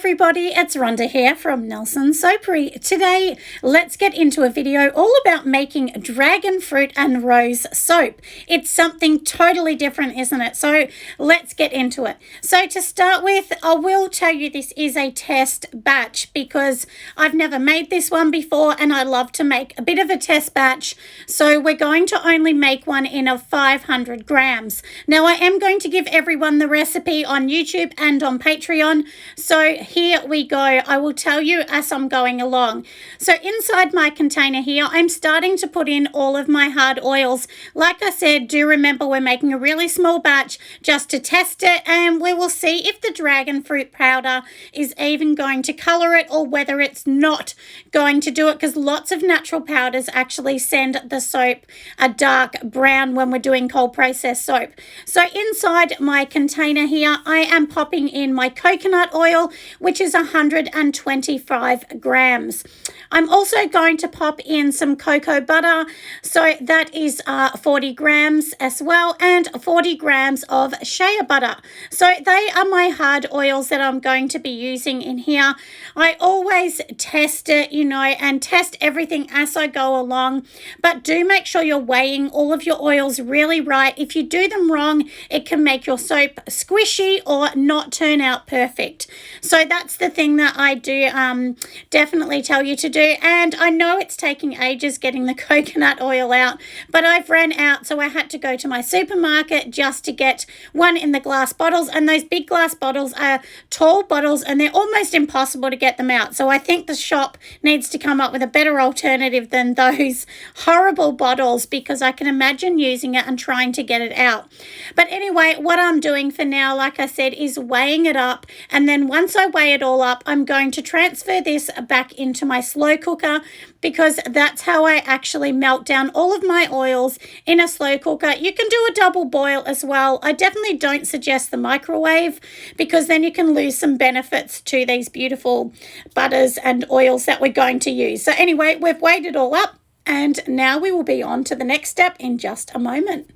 everybody, it's Rhonda here from Nelson Soapery. Today, let's get into a video all about making dragon fruit and rose soap. It's something totally different, isn't it? So let's get into it. So to start with, I will tell you this is a test batch because I've never made this one before and I love to make a bit of a test batch. So we're going to only make one in of 500 grams. Now I am going to give everyone the recipe on YouTube and on Patreon. So here we go. I will tell you as I'm going along. So inside my container here, I'm starting to put in all of my hard oils. Like I said, do remember we're making a really small batch just to test it, and we will see if the dragon fruit powder is even going to color it or whether it's not going to do it, because lots of natural powders actually send the soap a dark brown when we're doing cold process soap. So inside my container here, I am popping in my coconut oil, which is 125 grams. I'm also going to pop in some cocoa butter, so that is 40 grams as well, and 40 grams of shea butter. So they are my hard oils that I'm going to be using in here. I always test it, and test everything as I go along, but do make sure you're weighing all of your oils really right. If you do them wrong, it can make your soap squishy or not turn out perfect. So that's the thing that I do definitely tell you to do. And I know it's taking ages getting the coconut oil out, but I've ran out, so I had to go to my supermarket just to get one in the glass bottles, and those big glass bottles are tall bottles and they're almost impossible to get them out. So I think the shop needs to come up with a better alternative than those horrible bottles, because I can imagine using it and trying to get it out. But anyway, what I'm doing for now, like I said, is weighing it up, and then once I weigh it all up, I'm going to transfer this back into my slow cooker, because that's how I actually melt down all of my oils in a slow cooker. You can do a double boil as well. I definitely don't suggest the microwave, because then you can lose some benefits to these beautiful butters and oils that we're going to use. So anyway, we've weighed it all up, and now we will be on to the next step in just a moment.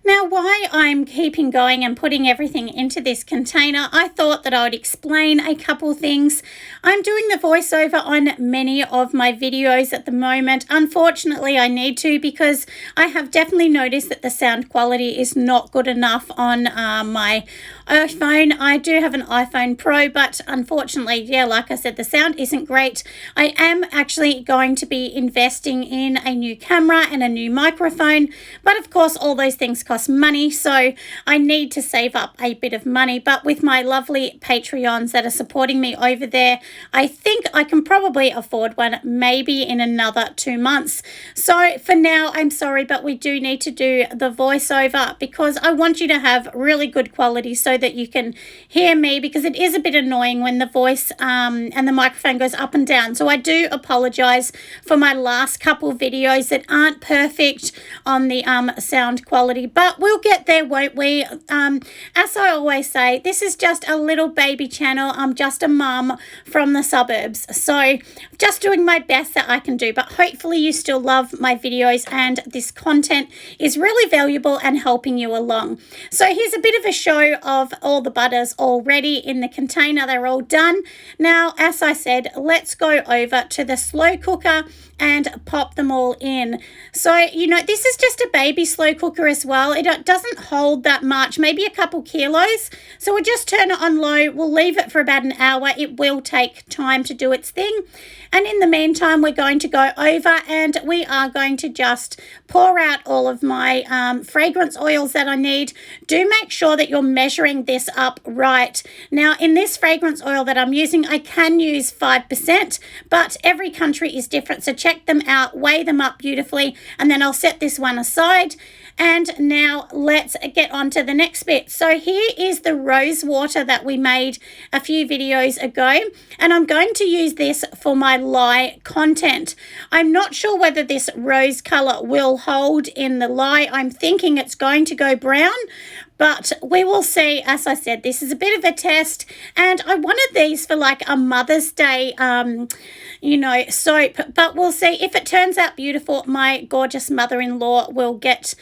Now, why I'm keeping going and putting everything into this container, I thought that I would explain a couple things. I'm doing the voiceover on many of my videos at the moment. Unfortunately, I need to, because I have definitely noticed that the sound quality is not good enough on my iPhone. I do have an iPhone Pro, but unfortunately, yeah, like I said, the sound isn't great. I am actually going to be investing in a new camera and a new microphone, but of course, all those things cost money, so I need to save up a bit of money. But with my lovely Patreons that are supporting me over there, I think I can probably afford one maybe in another 2 months. So for now, I'm sorry, but we do need to do the voiceover, because I want you to have really good quality so that you can hear me, because it is a bit annoying when the voice and the microphone goes up and down. So I do apologize for my last couple videos that aren't perfect on the sound quality, but we'll get there, won't we? As I always say, this is just a little baby channel. I'm just a mum from the suburbs, so just doing my best that I can do, but hopefully you still love my videos and this content is really valuable and helping you along. So here's a bit of a show of all the butters already in the container. They're all done. Now, as I said, let's go over to the slow cooker and pop them all in. So, this is just a baby slow cooker as well. It doesn't hold that much, maybe a couple kilos. So we'll just turn it on low. We'll leave it for about an hour. It will take time to do its thing. And in the meantime, we're going to go over and we are going to just pour out all of my fragrance oils that I need. Do make sure that you're measuring this up right. Now, in this fragrance oil that I'm using, I can use 5%, but every country is different. So check them out, weigh them up beautifully, and then I'll set this one aside. And now let's get on to the next bit. So here is the rose water that we made a few videos ago, and I'm going to use this for my lye content. I'm not sure whether this rose color will hold in the lye. I'm thinking it's going to go brown, But we will see. As I said, this is a bit of a test, and I wanted these for like a Mother's Day, soap. But we'll see if it turns out beautiful. My gorgeous mother-in-law will get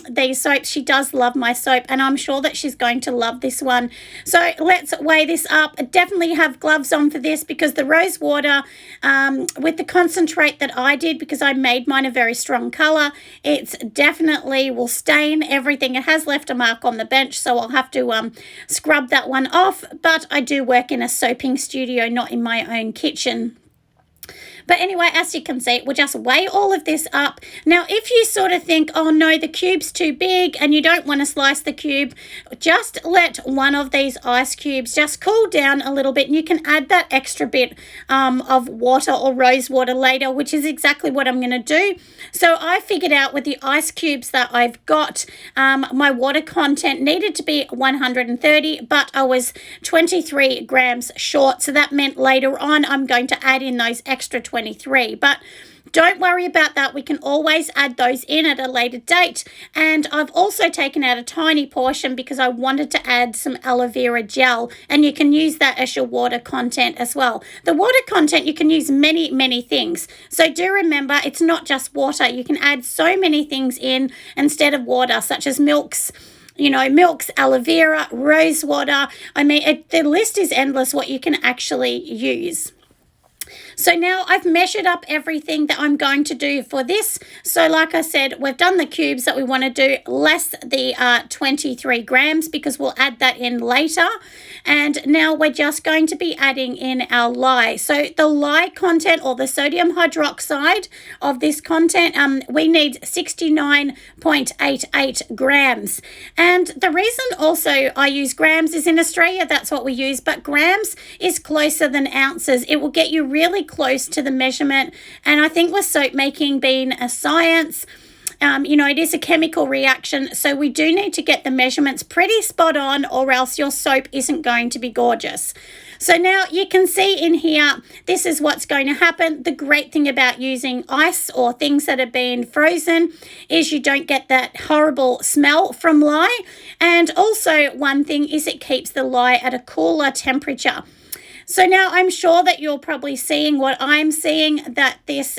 these soaps. She does love my soap, and I'm sure that she's going to love this one. So let's weigh this up. Definitely have gloves on for this, because the rose water with the concentrate that I did, because I made mine a very strong color, it's definitely will stain everything. It has left a mark on the bench, so I'll have to scrub that one off. But I do work in a soaping studio, not in my own kitchen. But anyway, as you can see, we'll just weigh all of this up. Now, if you sort of think, oh no, the cube's too big and you don't want to slice the cube, just let one of these ice cubes just cool down a little bit, and you can add that extra bit of water or rose water later, which is exactly what I'm going to do. So I figured out with the ice cubes that I've got, my water content needed to be 130, but I was 23 grams short. So that meant later on I'm going to add in those extra 23, but don't worry about that. We can always add those in at a later date. And I've also taken out a tiny portion because I wanted to add some aloe vera gel, and you can use that as your water content as well. The water content, you can use many things. So do remember, it's not just water. You can add so many things in instead of water, such as milks, aloe vera, rose water. I mean, the list is endless what you can actually use. So now I've measured up everything that I'm going to do for this. So like I said, we've done the cubes that we want to do, less the 23 grams, because we'll add that in later. And now we're just going to be adding in our lye. So the lye content, or the sodium hydroxide of this content, we need 69.88 grams. And the reason also I use grams is in Australia, that's what we use, but grams is closer than ounces. It will get you really close to the measurement. And I think with soap making being a science, it is a chemical reaction, so we do need to get the measurements pretty spot on, or else your soap isn't going to be gorgeous. So now you can see in here, this is what's going to happen. The great thing about using ice or things that are being frozen is you don't get that horrible smell from lye. And also one thing is it keeps the lye at a cooler temperature. So now I'm sure that you're probably seeing what I'm seeing, that this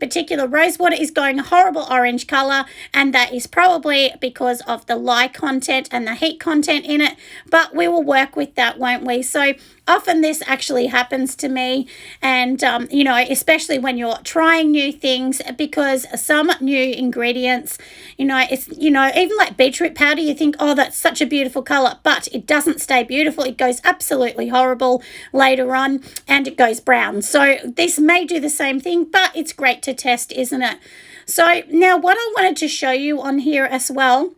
particular rose water is going a horrible orange color, and that is probably because of the lye content and the heat content in it. But we will work with that, won't we? So often this actually happens to me, and especially when you're trying new things, because some new ingredients, it's even like beetroot powder, you think, oh, that's such a beautiful color, but it doesn't stay beautiful. It goes absolutely horrible later on, and it goes brown. So this may do the same thing, but it's great to test, isn't it? So now what I wanted to show you on here as well,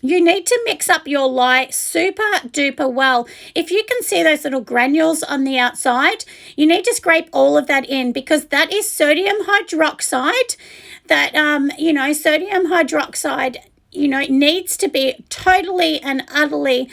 you need to mix up your lye super duper well. If you can see those little granules on the outside, you need to scrape all of that in, because that is sodium hydroxide. That sodium hydroxide needs to be totally and utterly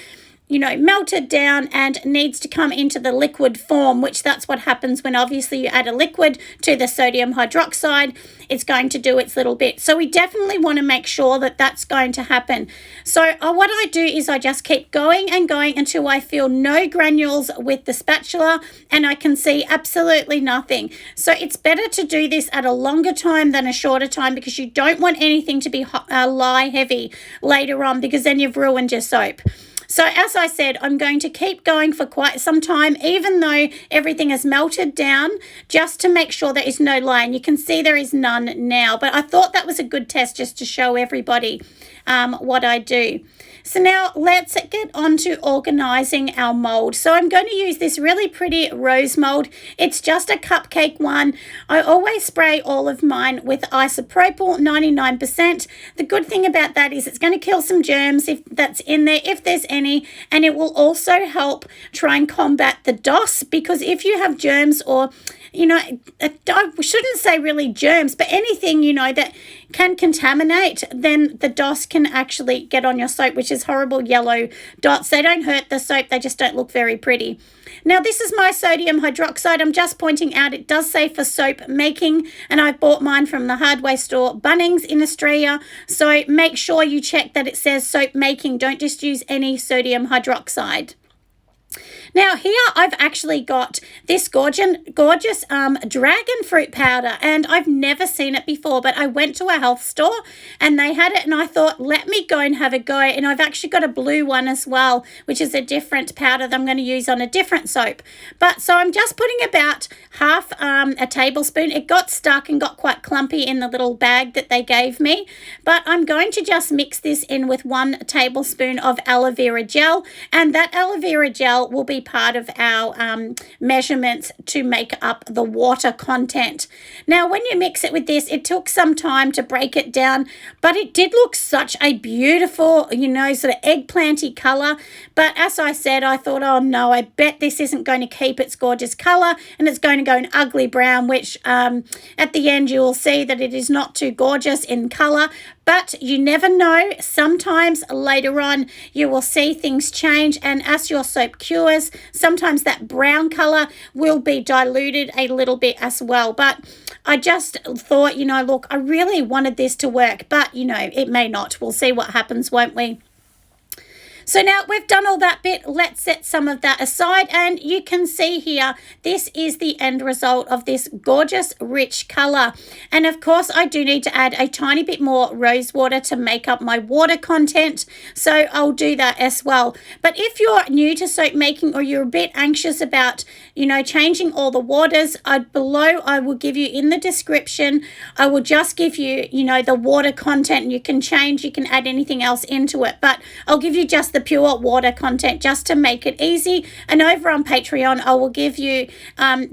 melted down and needs to come into the liquid form, which that's what happens when obviously you add a liquid to the sodium hydroxide. It's going to do its little bit. So we definitely want to make sure that that's going to happen. So what I do is I just keep going and going until I feel no granules with the spatula and I can see absolutely nothing. So it's better to do this at a longer time than a shorter time, because you don't want anything to be lye heavy later on, because then you've ruined your soap. So as I said, I'm going to keep going for quite some time, even though everything is melted down, just to make sure there is no lye. And you can see there is none now, but I thought that was a good test just to show everybody what I do. So now let's get on to organizing our mold. So I'm going to use this really pretty rose mold. It's just a cupcake one. I always spray all of mine with isopropyl 99%. The good thing about that is it's going to kill some germs if that's in there, if there's any, and it will also help try and combat the DOS, because if you have germs or I shouldn't say really germs, but anything, that can contaminate, then the DOS can actually get on your soap, which is horrible yellow dots. They don't hurt the soap, they just don't look very pretty. Now, this is my sodium hydroxide. I'm just pointing out it does say for soap making, and I bought mine from the hardware store Bunnings in Australia. So make sure you check that it says soap making. Don't just use any sodium hydroxide. Now here I've actually got this gorgeous dragon fruit powder, and I've never seen it before, but I went to a health store and they had it, and I thought, let me go and have a go. And I've actually got a blue one as well, which is a different powder that I'm going to use on a different soap. But so I'm just putting about half a tablespoon. It got stuck and got quite clumpy in the little bag that they gave me, but I'm going to just mix this in with 1 tablespoon of aloe vera gel, and that aloe vera gel will be part of our measurements to make up the water content. Now, when you mix it with this, it took some time to break it down, but it did look such a beautiful, sort of eggplanty color. But as I said, I thought, oh no, I bet this isn't going to keep its gorgeous color, and it's going to go an ugly brown, which at the end you will see that it is not too gorgeous in color. But you never know. Sometimes later on you will see things change, and as your soap cures, sometimes that brown color will be diluted a little bit as well. But I just thought, look, I really wanted this to work, but it may not. We'll see what happens, won't we? So now we've done all that bit, let's set some of that aside, and you can see here, this is the end result of this gorgeous rich color. And of course, I do need to add a tiny bit more rose water to make up my water content, so I'll do that as well. But if you're new to soap making, or you're a bit anxious about, changing all the waters, below I will give you in the description, I will just give you, the water content, and you can add anything else into it, but I'll give you just the pure water content just to make it easy. And over on Patreon, I will give you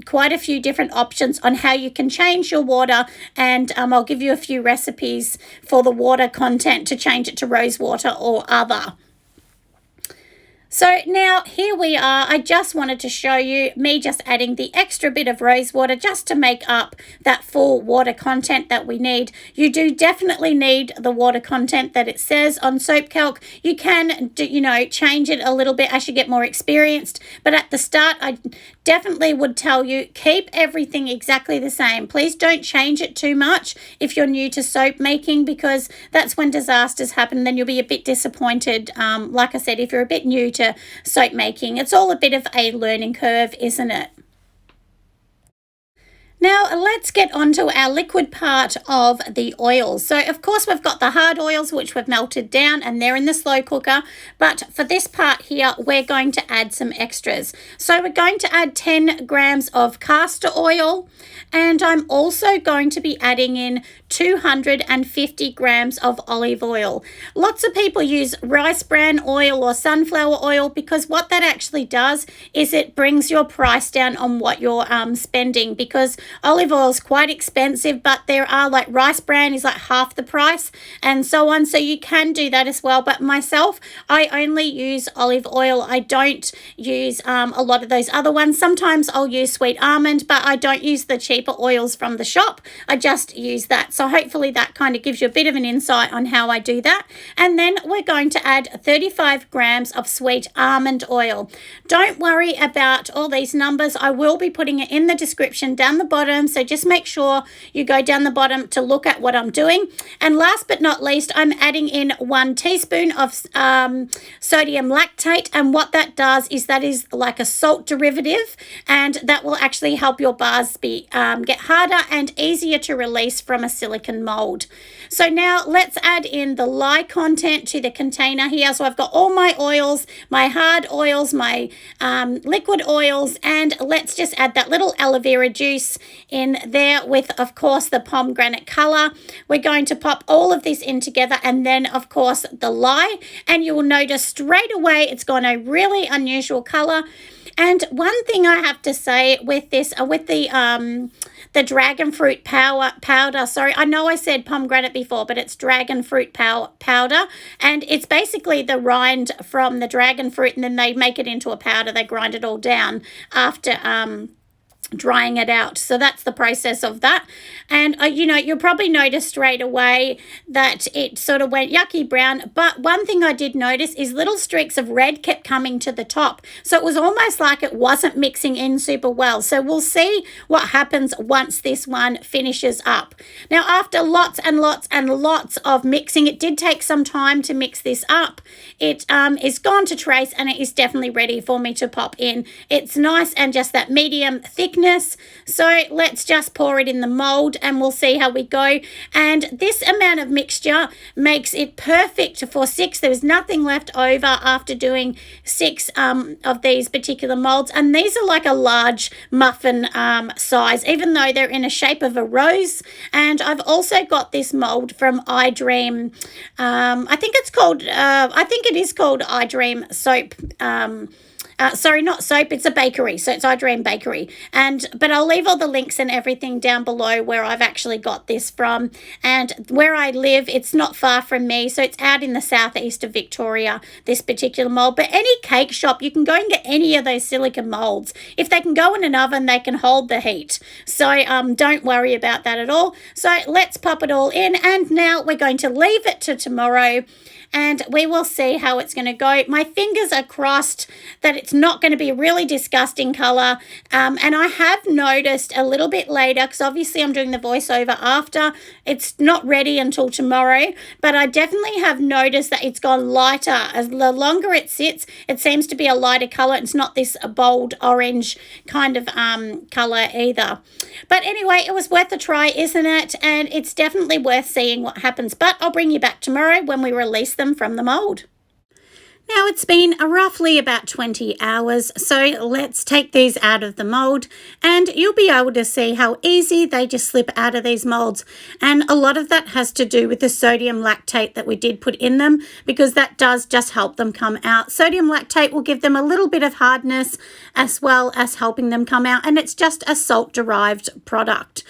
quite a few different options on how you can change your water, and I'll give you a few recipes for the water content to change it to rose water or other. So now here we are. I just wanted to show you me just adding the extra bit of rose water just to make up that full water content that we need. You do definitely need the water content that it says on Soap Calc. You can, change it a little bit as you get more experienced. But at the start, I definitely would tell you, keep everything exactly the same. Please don't change it too much if you're new to soap making, because that's when disasters happen. Then you'll be a bit disappointed. Like I said, if you're a bit new to soap making, it's all a bit of a learning curve, isn't it? Now let's get on to our liquid part of the oils. So of course we've got the hard oils, which we've melted down, and they're in the slow cooker. But for this part here, we're going to add some extras. So we're going to add 10 grams of castor oil, and I'm also going to be adding in 250 grams of olive oil. Lots of people use rice bran oil or sunflower oil, because what that actually does is it brings your price down on what you're spending, because olive oil is quite expensive, but there are like rice bran is like half the price and so on. So you can do that as well. But myself, I only use olive oil. I don't use a lot of those other ones. Sometimes I'll use sweet almond, but I don't use the cheaper oils from the shop. I just use that. So hopefully that kind of gives you a bit of an insight on how I do that. And then we're going to add 35 grams of sweet almond oil. Don't worry about all these numbers. I will be putting it in the description down the bottom. So just make sure you go down the bottom to look at what I'm doing. And last but not least, I'm adding in 1 teaspoon of sodium lactate. And what that does is that is like a salt derivative, and that will actually help your bars be get harder and easier to release from a silicone mold. So now let's add in the lye content to the container here. So I've got all my oils, my hard oils, my liquid oils, and let's just add that little aloe vera juice in there with, of course, the pomegranate color. We're going to pop all of this in together, and then, of course, the lye, and you will notice straight away it's got a really unusual color. And one thing I have to say with this, with the dragon fruit powder, sorry, I know I said pomegranate before, but it's dragon fruit powder, and it's basically the rind from the dragon fruit, and then they make it into a powder. They grind it all down after drying it out. So that's the process of that. And you know, you'll probably notice straight away that it sort of went yucky brown. But one thing I did notice is little streaks of red kept coming to the top. So it was almost like it wasn't mixing in super well. So we'll see what happens once this one finishes up. Now, after lots and lots and lots of mixing, it did take some time to mix this up. It is gone to trace, and it is definitely ready for me to pop in. It's nice and just that medium thickness. So let's just pour it in the mold and we'll see how we go. And this amount of mixture makes it perfect for 6. There was nothing left over after doing 6 of these particular molds, and these are like a large muffin size, even though they're in a shape of a rose. And I've also got this mold from iDream. I think it is called iDream soap. Sorry, not soap, it's a bakery. So it's iDream Bakery. But I'll leave all the links and everything down below where I've actually got this from. And where I live, it's not far from me. So it's out in the southeast of Victoria, this particular mold. But any cake shop, you can go and get any of those silicone molds. If they can go in an oven, they can hold the heat. So don't worry about that at all. So let's pop it all in. And now we're going to leave it to tomorrow, and we will see how it's going to go. My fingers are crossed that it's not going to be a really disgusting colour. And I have noticed a little bit later, because obviously I'm doing the voiceover after, it's not ready until tomorrow, but I definitely have noticed that it's gone lighter. As the longer it sits, it seems to be a lighter colour. It's not this bold orange kind of colour either. But anyway, it was worth a try, isn't it? And it's definitely worth seeing what happens. But I'll bring you back tomorrow when we release them from the mold. Now it's been roughly about 20 hours, so let's take these out of the mold, and you'll be able to see how easy they just slip out of these molds. And a lot of that has to do with the sodium lactate that we did put in them, because that does just help them come out. Sodium lactate will give them a little bit of hardness as well as helping them come out, and it's just a salt-derived product.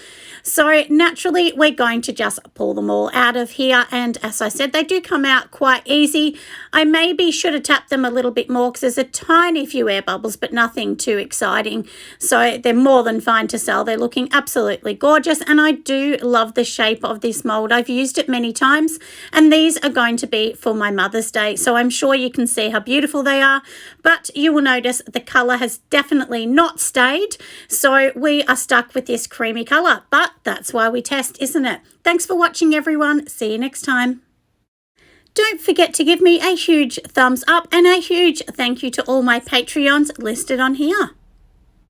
So naturally, we're going to just pull them all out of here. And as I said, they do come out quite easy. I maybe should have tapped them a little bit more because there's a tiny few air bubbles, but nothing too exciting. So they're more than fine to sell. They're looking absolutely gorgeous. And I do love the shape of this mold. I've used it many times, and these are going to be for my Mother's Day. So I'm sure you can see how beautiful they are, but you will notice the color has definitely not stayed. So we are stuck with this creamy color, but that's why we test, isn't it? Thanks for watching, everyone. See you next time. Don't forget to give me a huge thumbs up and a huge thank you to all my Patreons listed on here.